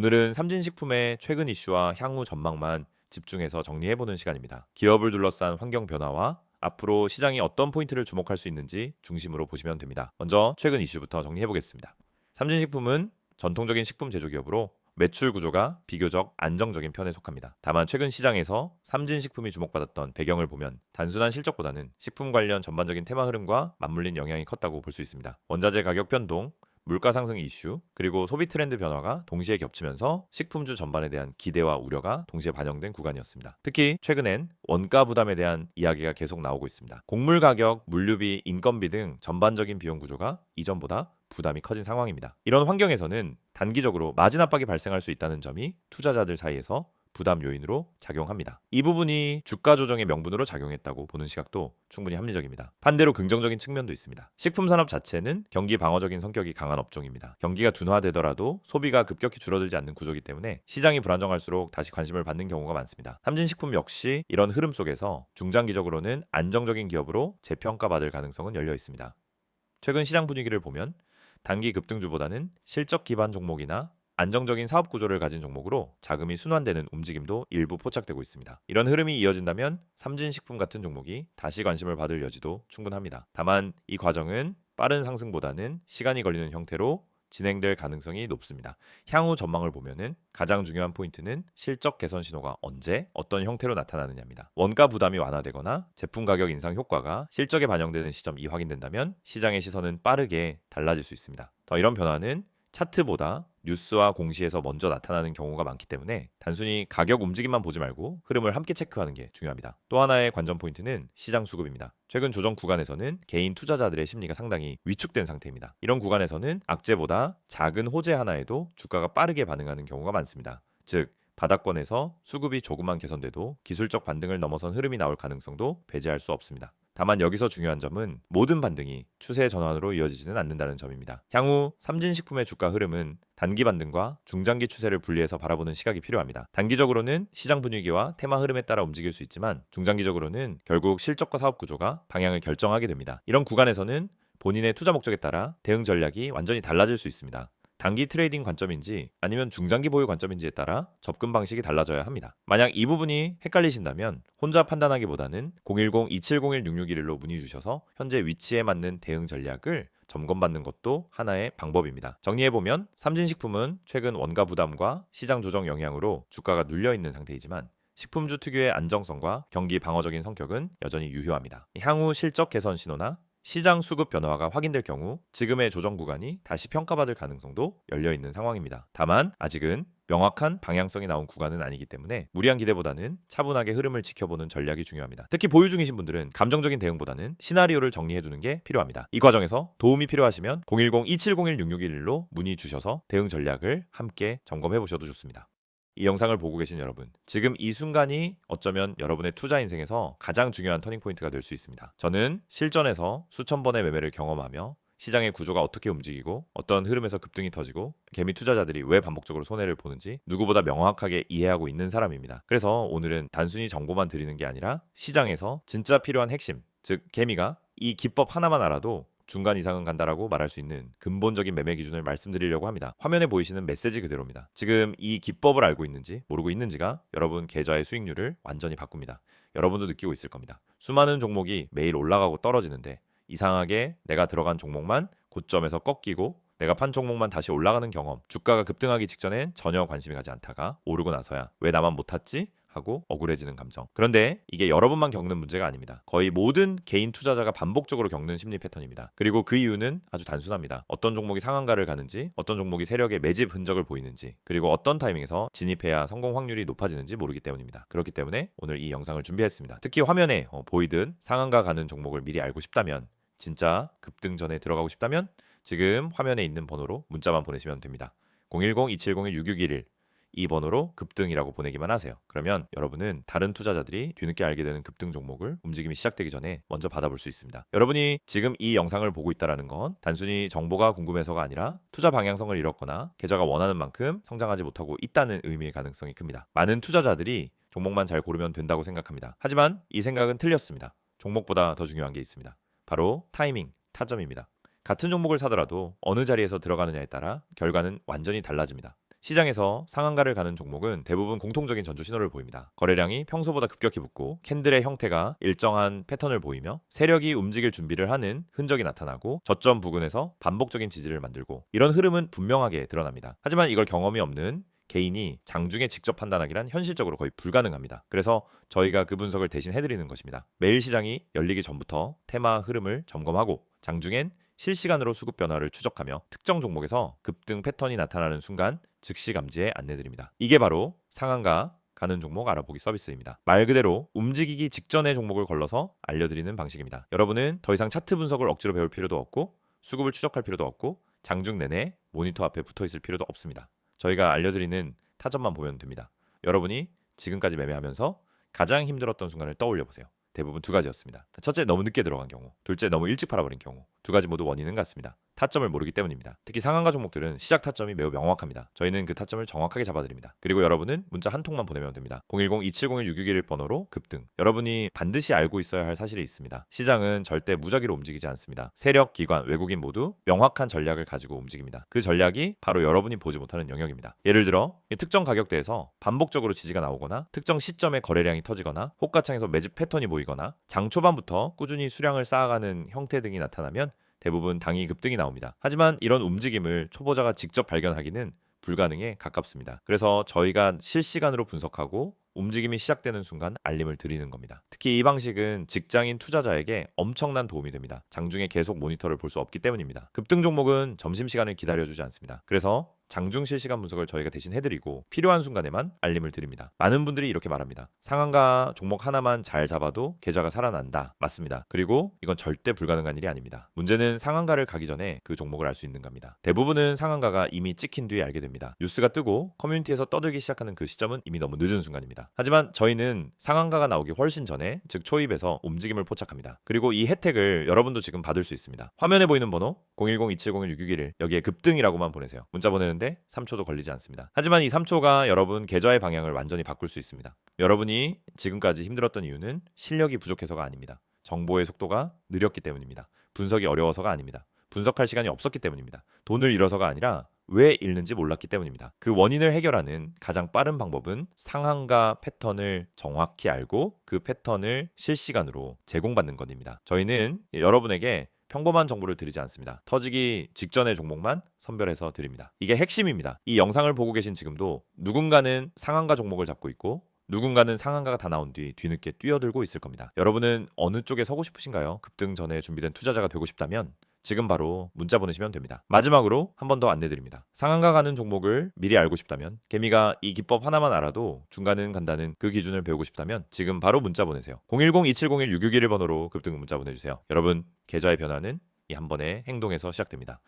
오늘은 삼진식품의 최근 이슈와 향후 전망만 집중해서 정리해보는 시간입니다. 기업을 둘러싼 환경 변화와 앞으로 시장이 어떤 포인트를 주목할 수 있는지 중심으로 보시면 됩니다. 먼저 최근 이슈부터 정리해보겠습니다. 삼진식품은 전통적인 식품 제조기업으로 매출 구조가 비교적 안정적인 편에 속합니다. 다만 최근 시장에서 삼진식품이 주목받았던 배경을 보면 단순한 실적보다는 식품 관련 전반적인 테마 흐름과 맞물린 영향이 컸다고 볼 수 있습니다. 원자재 가격 변동, 물가 상승 이슈, 그리고 소비 트렌드 변화가 동시에 겹치면서 식품주 전반에 대한 기대와 우려가 동시에 반영된 구간이었습니다. 특히 최근엔 원가 부담에 대한 이야기가 계속 나오고 있습니다. 곡물 가격, 물류비, 인건비 등 전반적인 비용 구조가 이전보다 부담이 커진 상황입니다. 이런 환경에서는 단기적으로 마진 압박이 발생할 수 있다는 점이 투자자들 사이에서 부담 요인으로 작용합니다. 이 부분이 주가 조정의 명분으로 작용했다고 보는 시각도 충분히 합리적입니다. 반대로 긍정적인 측면도 있습니다. 식품 산업 자체는 경기 방어적인 성격이 강한 업종입니다. 경기가 둔화되더라도 소비가 급격히 줄어들지 않는 구조이기 때문에 시장이 불안정할수록 다시 관심을 받는 경우가 많습니다. 삼진식품 역시 이런 흐름 속에서 중장기적으로는 안정적인 기업으로 재평가받을 가능성은 열려 있습니다. 최근 시장 분위기를 보면 단기 급등주보다는 실적 기반 종목이나 안정적인 사업 구조를 가진 종목으로 자금이 순환되는 움직임도 일부 포착되고 있습니다. 이런 흐름이 이어진다면 삼진식품 같은 종목이 다시 관심을 받을 여지도 충분합니다. 다만 이 과정은 빠른 상승보다는 시간이 걸리는 형태로 진행될 가능성이 높습니다. 향후 전망을 보면은 가장 중요한 포인트는 실적 개선 신호가 언제 어떤 형태로 나타나느냐입니다. 원가 부담이 완화되거나 제품 가격 인상 효과가 실적에 반영되는 시점이 확인된다면 시장의 시선은 빠르게 달라질 수 있습니다. 더 이런 변화는 차트보다 뉴스와 공시에서 먼저 나타나는 경우가 많기 때문에 단순히 가격 움직임만 보지 말고 흐름을 함께 체크하는 게 중요합니다. 또 하나의 관전 포인트는 시장 수급입니다. 최근 조정 구간에서는 개인 투자자들의 심리가 상당히 위축된 상태입니다. 이런 구간에서는 악재보다 작은 호재 하나에도 주가가 빠르게 반응하는 경우가 많습니다. 즉 바닥권에서 수급이 조금만 개선돼도 기술적 반등을 넘어선 흐름이 나올 가능성도 배제할 수 없습니다. 다만 여기서 중요한 점은 모든 반등이 추세 전환으로 이어지지는 않는다는 점입니다. 향후 삼진식품의 주가 흐름은 단기 반등과 중장기 추세를 분리해서 바라보는 시각이 필요합니다. 단기적으로는 시장 분위기와 테마 흐름에 따라 움직일 수 있지만 중장기적으로는 결국 실적과 사업 구조가 방향을 결정하게 됩니다. 이런 구간에서는 본인의 투자 목적에 따라 대응 전략이 완전히 달라질 수 있습니다. 단기 트레이딩 관점인지 아니면 중장기 보유 관점인지에 따라 접근 방식이 달라져야 합니다. 만약 이 부분이 헷갈리신다면 혼자 판단하기보다는 010-2701-6611로 문의 주셔서 현재 위치에 맞는 대응 전략을 점검받는 것도 하나의 방법입니다. 정리해보면 삼진식품은 최근 원가 부담과 시장 조정 영향으로 주가가 눌려있는 상태이지만 식품주 특유의 안정성과 경기 방어적인 성격은 여전히 유효합니다. 향후 실적 개선 신호나 시장 수급 변화가 확인될 경우 지금의 조정 구간이 다시 평가받을 가능성도 열려있는 상황입니다. 다만 아직은 명확한 방향성이 나온 구간은 아니기 때문에 무리한 기대보다는 차분하게 흐름을 지켜보는 전략이 중요합니다. 특히 보유 중이신 분들은 감정적인 대응보다는 시나리오를 정리해두는 게 필요합니다. 이 과정에서 도움이 필요하시면 010-2701-6611로 문의 주셔서 대응 전략을 함께 점검해보셔도 좋습니다. 이 영상을 보고 계신 여러분, 지금 이 순간이 어쩌면 여러분의 투자 인생에서 가장 중요한 터닝포인트가 될 수 있습니다. 저는 실전에서 수천 번의 매매를 경험하며 시장의 구조가 어떻게 움직이고 어떤 흐름에서 급등이 터지고 개미 투자자들이 왜 반복적으로 손해를 보는지 누구보다 명확하게 이해하고 있는 사람입니다. 그래서 오늘은 단순히 정보만 드리는 게 아니라 시장에서 진짜 필요한 핵심, 즉 개미가 이 기법 하나만 알아도 중간 이상은 간다라고 말할 수 있는 근본적인 매매 기준을 말씀드리려고 합니다. 화면에 보이시는 메시지 그대로입니다. 지금 이 기법을 알고 있는지 모르고 있는지가 여러분 계좌의 수익률을 완전히 바꿉니다. 여러분도 느끼고 있을 겁니다. 수많은 종목이 매일 올라가고 떨어지는데 이상하게 내가 들어간 종목만 고점에서 꺾이고 내가 판 종목만 다시 올라가는 경험, 주가가 급등하기 직전엔 전혀 관심이 가지 않다가 오르고 나서야 왜 나만 못 탔지? 하고 억울해지는 감정. 그런데 이게 여러분만 겪는 문제가 아닙니다. 거의 모든 개인 투자자가 반복적으로 겪는 심리 패턴입니다. 그리고 그 이유는 아주 단순합니다. 어떤 종목이 상한가를 가는지, 어떤 종목이 세력의 매집 흔적을 보이는지, 그리고 어떤 타이밍에서 진입해야 성공 확률이 높아지는지 모르기 때문입니다. 그렇기 때문에 오늘 이 영상을 준비했습니다. 특히 화면에 보이듯 상한가 가는 종목을 미리 알고 싶다면, 진짜 급등 전에 들어가고 싶다면 지금 화면에 있는 번호로 문자만 보내시면 됩니다. 010-2701-6611 이 번호로 급등이라고 보내기만 하세요. 그러면 여러분은 다른 투자자들이 뒤늦게 알게 되는 급등 종목을 움직임이 시작되기 전에 먼저 받아볼 수 있습니다. 여러분이 지금 이 영상을 보고 있다는 건 단순히 정보가 궁금해서가 아니라 투자 방향성을 잃었거나 계좌가 원하는 만큼 성장하지 못하고 있다는 의미의 가능성이 큽니다. 많은 투자자들이 종목만 잘 고르면 된다고 생각합니다. 하지만 이 생각은 틀렸습니다. 종목보다 더 중요한 게 있습니다. 바로 타이밍, 타점입니다. 같은 종목을 사더라도 어느 자리에서 들어가느냐에 따라 결과는 완전히 달라집니다. 시장에서 상한가를 가는 종목은 대부분 공통적인 전주 신호를 보입니다. 거래량이 평소보다 급격히 붙고 캔들의 형태가 일정한 패턴을 보이며 세력이 움직일 준비를 하는 흔적이 나타나고 저점 부근에서 반복적인 지지를 만들고, 이런 흐름은 분명하게 드러납니다. 하지만 이걸 경험이 없는 개인이 장중에 직접 판단하기란 현실적으로 거의 불가능합니다. 그래서 저희가 그 분석을 대신 해드리는 것입니다. 매일 시장이 열리기 전부터 테마 흐름을 점검하고 장중엔 실시간으로 수급 변화를 추적하며 특정 종목에서 급등 패턴이 나타나는 순간 즉시 감지에 안내드립니다. 이게 바로 상한가 가는 종목 알아보기 서비스입니다. 말 그대로 움직이기 직전의 종목을 걸러서 알려드리는 방식입니다. 여러분은 더 이상 차트 분석을 억지로 배울 필요도 없고 수급을 추적할 필요도 없고 장중 내내 모니터 앞에 붙어 있을 필요도 없습니다. 저희가 알려드리는 타점만 보면 됩니다. 여러분이 지금까지 매매하면서 가장 힘들었던 순간을 떠올려 보세요. 대부분 두 가지였습니다. 첫째, 너무 늦게 들어간 경우. 둘째, 너무 일찍 팔아버린 경우. 두 가지 모두 원인은 같습니다. 타점을 모르기 때문입니다. 특히 상한가 종목들은 시작 타점이 매우 명확합니다. 저희는 그 타점을 정확하게 잡아드립니다. 그리고 여러분은 문자 한 통만 보내면 됩니다. 010-2701-661 번호로 급등. 여러분이 반드시 알고 있어야 할 사실이 있습니다. 시장은 절대 무작위로 움직이지 않습니다. 세력, 기관, 외국인 모두 명확한 전략을 가지고 움직입니다. 그 전략이 바로 여러분이 보지 못하는 영역입니다. 예를 들어 특정 가격대에서 반복적으로 지지가 나오거나 특정 시점에 거래량이 터지거나 호가창에서 매집 패턴이 보이거나 장 초반부터 꾸준히 수량을 쌓아가는 형태 등이 나타나면 대부분 당일 급등이 나옵니다. 하지만 이런 움직임을 초보자가 직접 발견하기는 불가능에 가깝습니다. 그래서 저희가 실시간으로 분석하고 움직임이 시작되는 순간 알림을 드리는 겁니다. 특히 이 방식은 직장인 투자자에게 엄청난 도움이 됩니다. 장중에 계속 모니터를 볼 수 없기 때문입니다. 급등 종목은 점심시간을 기다려주지 않습니다. 그래서 장중 실시간 분석을 저희가 대신 해드리고 필요한 순간에만 알림을 드립니다. 많은 분들이 이렇게 말합니다. 상한가 종목 하나만 잘 잡아도 계좌가 살아난다. 맞습니다. 그리고 이건 절대 불가능한 일이 아닙니다. 문제는 상한가를 가기 전에 그 종목을 알 수 있는 겁니다. 대부분은 상한가가 이미 찍힌 뒤에 알게 됩니다. 뉴스가 뜨고 커뮤니티에서 떠들기 시작하는 그 시점은 이미 너무 늦은 순간입니다. 하지만 저희는 상한가가 나오기 훨씬 전에, 즉 초입에서 움직임을 포착합니다. 그리고 이 혜택을 여러분도 지금 받을 수 있습니다. 화면에 보이는 번호 010-2701-661 여기에 급등이라고만 보내세요. 문자 보내는데 3초도 걸리지 않습니다. 하지만 이 3초가 여러분 계좌의 방향을 완전히 바꿀 수 있습니다. 여러분이 지금까지 힘들었던 이유는 실력이 부족해서가 아닙니다. 정보의 속도가 느렸기 때문입니다. 분석이 어려워서가 아닙니다. 분석할 시간이 없었기 때문입니다. 돈을 잃어서가 아니라 왜 잃는지 몰랐기 때문입니다. 그 원인을 해결하는 가장 빠른 방법은 상한가 패턴을 정확히 알고 그 패턴을 실시간으로 제공받는 것입니다. 저희는 여러분에게 평범한 정보를 드리지 않습니다. 터지기 직전의 종목만 선별해서 드립니다. 이게 핵심입니다. 이 영상을 보고 계신 지금도 누군가는 상한가 종목을 잡고 있고 누군가는 상한가가 다 나온 뒤 뒤늦게 뛰어들고 있을 겁니다. 여러분은 어느 쪽에 서고 싶으신가요? 급등 전에 준비된 투자자가 되고 싶다면 지금 바로 문자 보내시면 됩니다. 마지막으로 한 번 더 안내드립니다. 상한가 가는 종목을 미리 알고 싶다면, 개미가 이 기법 하나만 알아도 중간은 간다는 그 기준을 배우고 싶다면 지금 바로 문자 보내세요. 010-2701-661 번호로 급등 문자 보내주세요. 여러분, 계좌의 변화는 이 한 번의 행동에서 시작됩니다.